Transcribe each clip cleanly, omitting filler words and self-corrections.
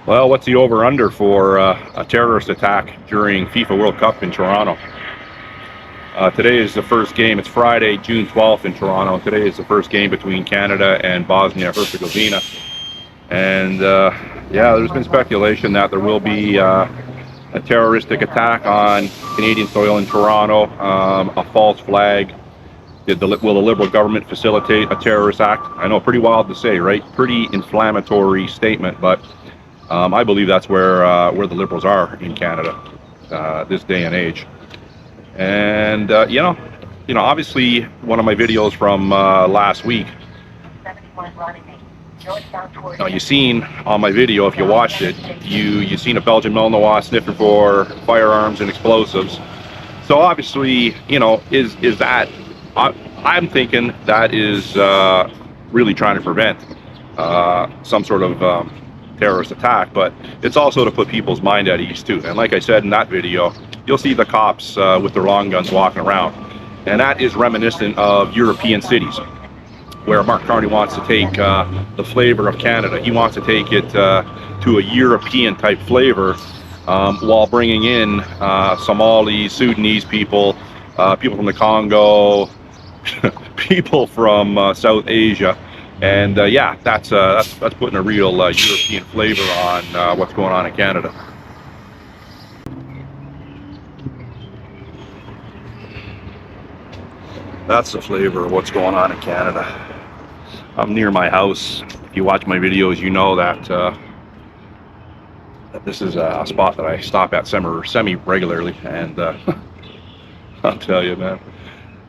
Well, what's the over-under for a terrorist attack during FIFA World Cup in Toronto? Today is the first game. It's Friday, June 12th in Toronto. Today is the first game between Canada and Bosnia-Herzegovina. And yeah, there's been speculation that there will be a terroristic attack on Canadian soil in Toronto, a false flag. Will the Liberal government facilitate a terrorist act? I know, pretty wild to say, right? Pretty inflammatory statement, but I believe that's where the Liberals are in Canada this day and age. And obviously, one of my videos from last week. Now, you seen on my video, if you watched it, you seen a Belgian Malinois sniffing for firearms and explosives. So obviously, is that? I'm thinking that is really trying to prevent some sort of terrorist attack, but it's also to put people's mind at ease too. And like I said in that video, you'll see the cops with their long guns walking around, and that is reminiscent of European cities, where Mark Carney wants to take the flavor of Canada. He wants to take it to a European type flavor, while bringing in Somalis, Sudanese people, people from the Congo, people from South Asia. And yeah, that's putting a real European flavor on what's going on in Canada. That's the flavor of what's going on in Canada. I'm near my house. If you watch my videos, you know that this is a spot that I stop at semi-regularly. And I'll tell you, man,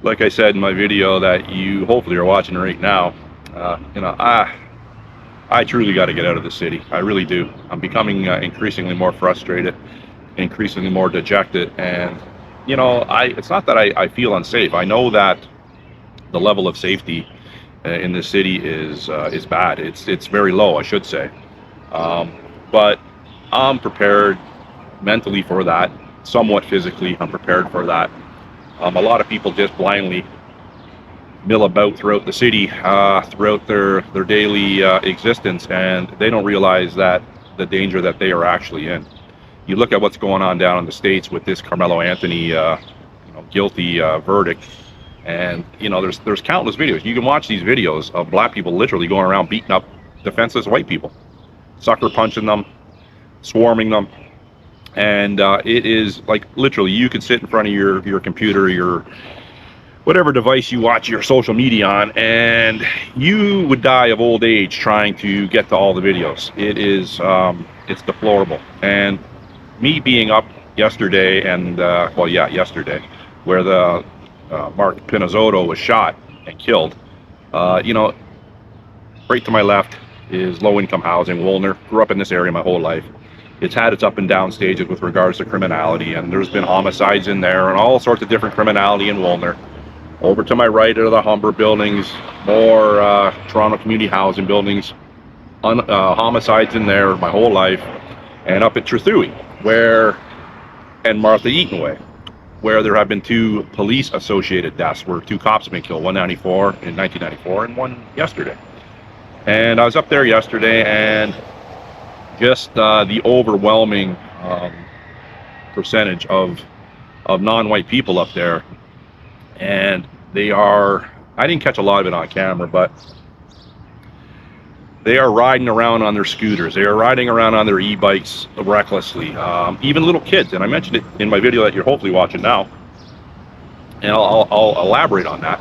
like I said in my video that you hopefully are watching right now, I truly got to get out of the city. I really do. I'm becoming increasingly more frustrated, increasingly more dejected, and it's not that I feel unsafe. I know that the level of safety in this city is bad. It's very low, I should say. But I'm prepared mentally for that, somewhat physically. I'm prepared for that. A lot of people just blindly mill about throughout the city, throughout their daily existence, and they don't realize that the danger that they are actually in. You look at what's going on down in the States with this Carmelo Anthony guilty verdict, and there's countless videos. You can watch these videos of black people literally going around beating up defenseless white people, sucker punching them, swarming them. And it is like literally you could sit in front of your computer, your whatever device you watch your social media on, and you would die of old age trying to get to all the videos. It is it's deplorable. And me being up yesterday, and yesterday, where the Mark Pinazzotto was shot and killed, right to my left is low-income housing, Woolner. Grew up in this area my whole life. It's had its up and down stages with regards to criminality, and there's been homicides in there and all sorts of different criminality in Woolner. Over to my right are the Humber buildings, more Toronto community housing buildings, homicides in there my whole life. And up at Trethewey, and Martha Eaton Way, where there have been 2 police-associated deaths, where 2 cops have been killed, one in 1994, and one yesterday. And I was up there yesterday, and just the overwhelming percentage of non-white people up there, and I didn't catch a lot of it on camera, but they are riding around on their scooters. They are riding around on their e-bikes recklessly. Even little kids, and I mentioned it in my video that you're hopefully watching now, and I'll elaborate on that.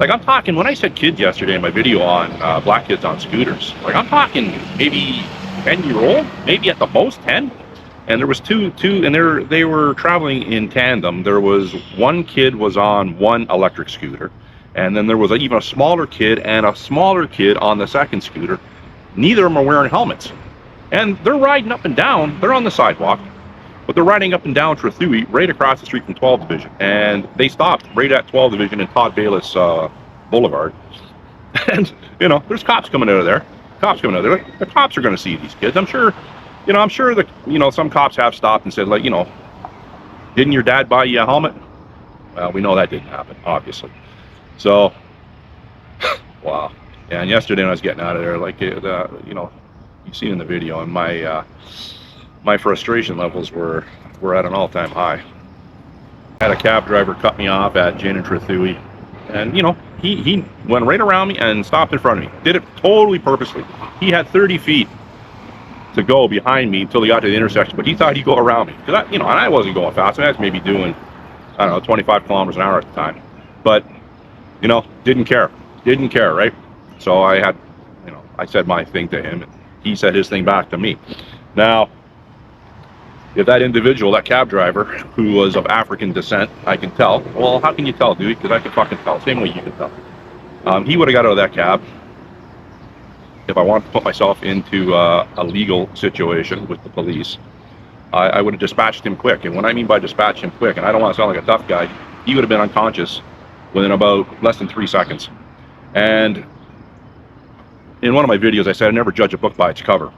Like, I'm talking, when I said kids yesterday in my video on black kids on scooters, like, I'm talking maybe 10-year-old, maybe at the most 10. And there was two, and they were traveling in tandem. There was one kid was on one electric scooter, and then there was even a smaller kid and a smaller kid on the second scooter. Neither of them are wearing helmets, and they're riding up and down. They're on the sidewalk, but they're riding up and down Trethewey, right across the street from 12th Division, and they stopped right at 12th Division and Todd Bayless Boulevard. And there's cops coming out of there. The cops are going to see these kids. I'm sure that some cops have stopped and said, like, didn't your dad buy you a helmet? Well, we know that didn't happen, obviously. So, wow. And yesterday when I was getting out of there, like, you see in the video, and my frustration levels were at an all-time high. I had a cab driver cut me off at Jane and Trithui, and you know, he went right around me and stopped in front of me. Did it totally purposely. He had 30 feet to go behind me until he got to the intersection, but he thought he'd go around me. Because and I wasn't going fast. I was maybe doing, I don't know, 25 kilometers an hour at the time. But, you know, didn't care, right? So I had, you know, I said my thing to him, and he said his thing back to me. Now, if that individual, that cab driver, who was of African descent, I can tell. Well, how can you tell, dude? Because I can fucking tell. Same way you can tell. He would have got out of that cab if I wanted to put myself into a legal situation with the police. I would have dispatched him quick. And what I mean by dispatch him quick, and I don't want to sound like a tough guy, he would have been unconscious within about less than 3 seconds. And in one of my videos, I said I never judge a book by its cover,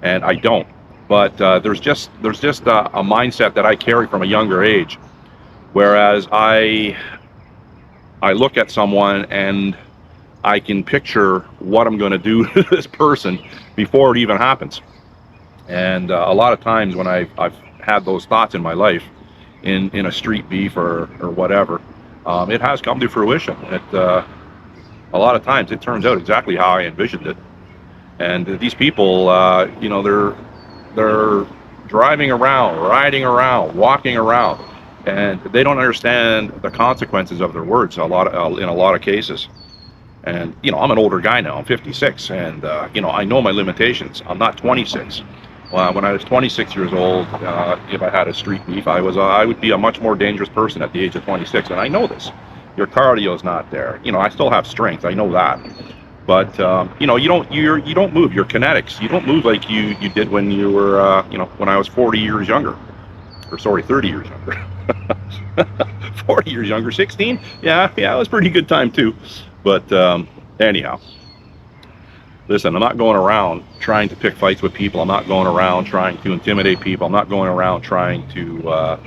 and I don't. But there's just a mindset that I carry from a younger age, whereas I look at someone and I can picture what I'm going to do to this person before it even happens. And a lot of times when I've had those thoughts in my life, in a street beef or whatever, it has come to fruition. A lot of times it turns out exactly how I envisioned it. And these people, you know, they're driving around, riding around, walking around, and they don't understand the consequences of their words in a lot of cases. And you know, I'm an older guy now. I'm 56, and you know, I know my limitations. I'm not 26. When I was 26 years old, if I had a street beef, I would be a much more dangerous person at the age of 26, and I know this. Your cardio's not there. You know, I still have strength. I know that. But you know, you don't move. Your kinetics, you don't move like you did when you were, you know, when I was 40 years younger, or sorry, 30 years younger. 40 years younger, 16. Yeah, it was a pretty good time too. But anyhow, listen, I'm not going around trying to pick fights with people. I'm not going around trying to intimidate people. I'm not going around trying to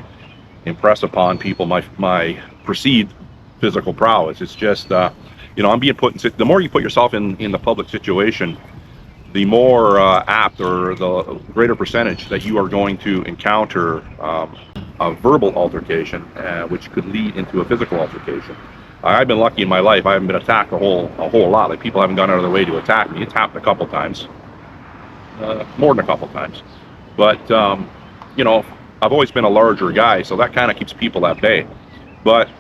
impress upon people my perceived physical prowess. It's just, you know, I'm being put in. The more you put yourself in the public situation, the more apt, or the greater percentage that you are going to encounter a verbal altercation, which could lead into a physical altercation. I've been lucky in my life. I haven't been attacked a whole lot. Like, people haven't gone out of their way to attack me. It's happened a couple times, more than a couple times. But you know, I've always been a larger guy, so that kind of keeps people at bay. But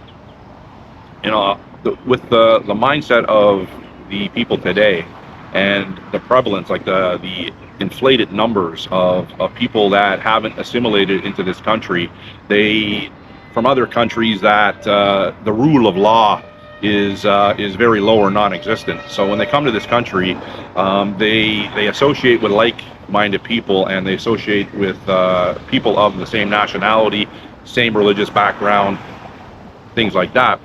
you know, with the mindset of the people today, and the prevalence, like the inflated numbers of people that haven't assimilated into this country, from other countries that the rule of law is very low or non-existent. So when they come to this country, they associate with like-minded people, and they associate with people of the same nationality, same religious background, things like that,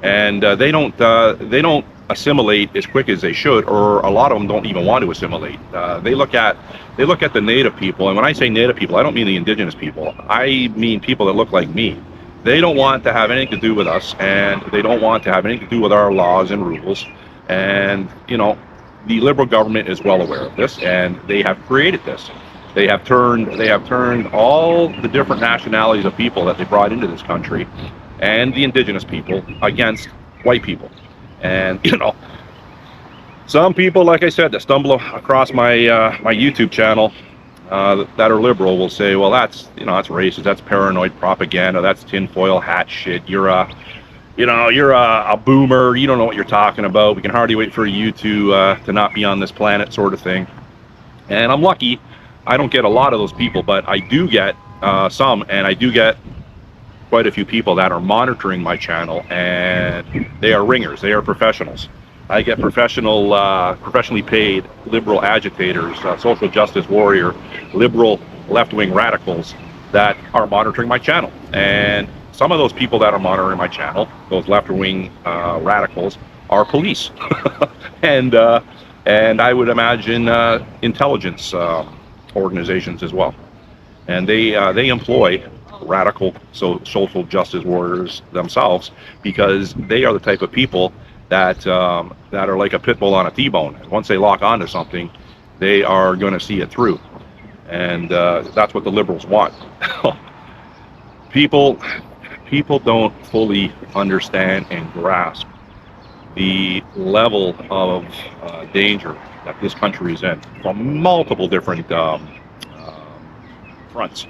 and they don't assimilate as quick as they should, or a lot of them don't even want to assimilate. They look at the native people, and when I say native people, I don't mean the indigenous people. I mean people that look like me. They don't want to have anything to do with us, and they don't want to have anything to do with our laws and rules. And you know, the Liberal government is well aware of this, and they have created this. They have turned all the different nationalities of people that they brought into this country, and the indigenous people, against white people. And you know, some people, like I said, that stumble across my my YouTube channel, that are liberal, will say, well, that's racist, that's paranoid propaganda, that's tinfoil hat shit, you're a boomer, you don't know what you're talking about, we can hardly wait for you to not be on this planet, sort of thing. And I'm lucky I don't get a lot of those people, but I do get some, and I do get quite a few people that are monitoring my channel, and they are ringers, they are professionals. I get professionally paid liberal agitators, social justice warrior, liberal left-wing radicals that are monitoring my channel. And some of those people that are monitoring my channel, those left-wing radicals, are police, and I would imagine intelligence organizations as well. And they employ radical social justice warriors themselves, because they are the type of people that are like a pit bull on a T-bone. Once they lock onto something, they are going to see it through. And that's what the Liberals want. people don't fully understand and grasp the level of danger that this country is in from multiple different fronts.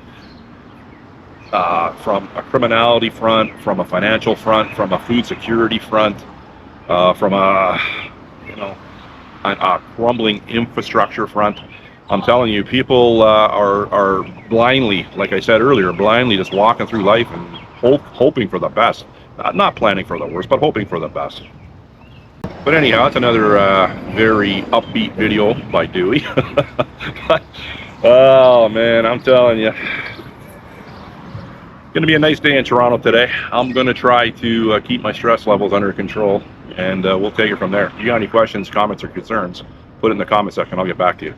From a criminality front, from a financial front, from a food security front, from a crumbling infrastructure front. I'm telling you, people are blindly, like I said earlier, blindly just walking through life and hoping for the best. Not planning for the worst, but hoping for the best. But anyhow, it's another very upbeat video by Dewey. Oh man, I'm telling you, going to be a nice day in Toronto today. I'm going to try to keep my stress levels under control, and we'll take it from there. If you got any questions, comments, or concerns, put it in the comment section. I'll get back to you.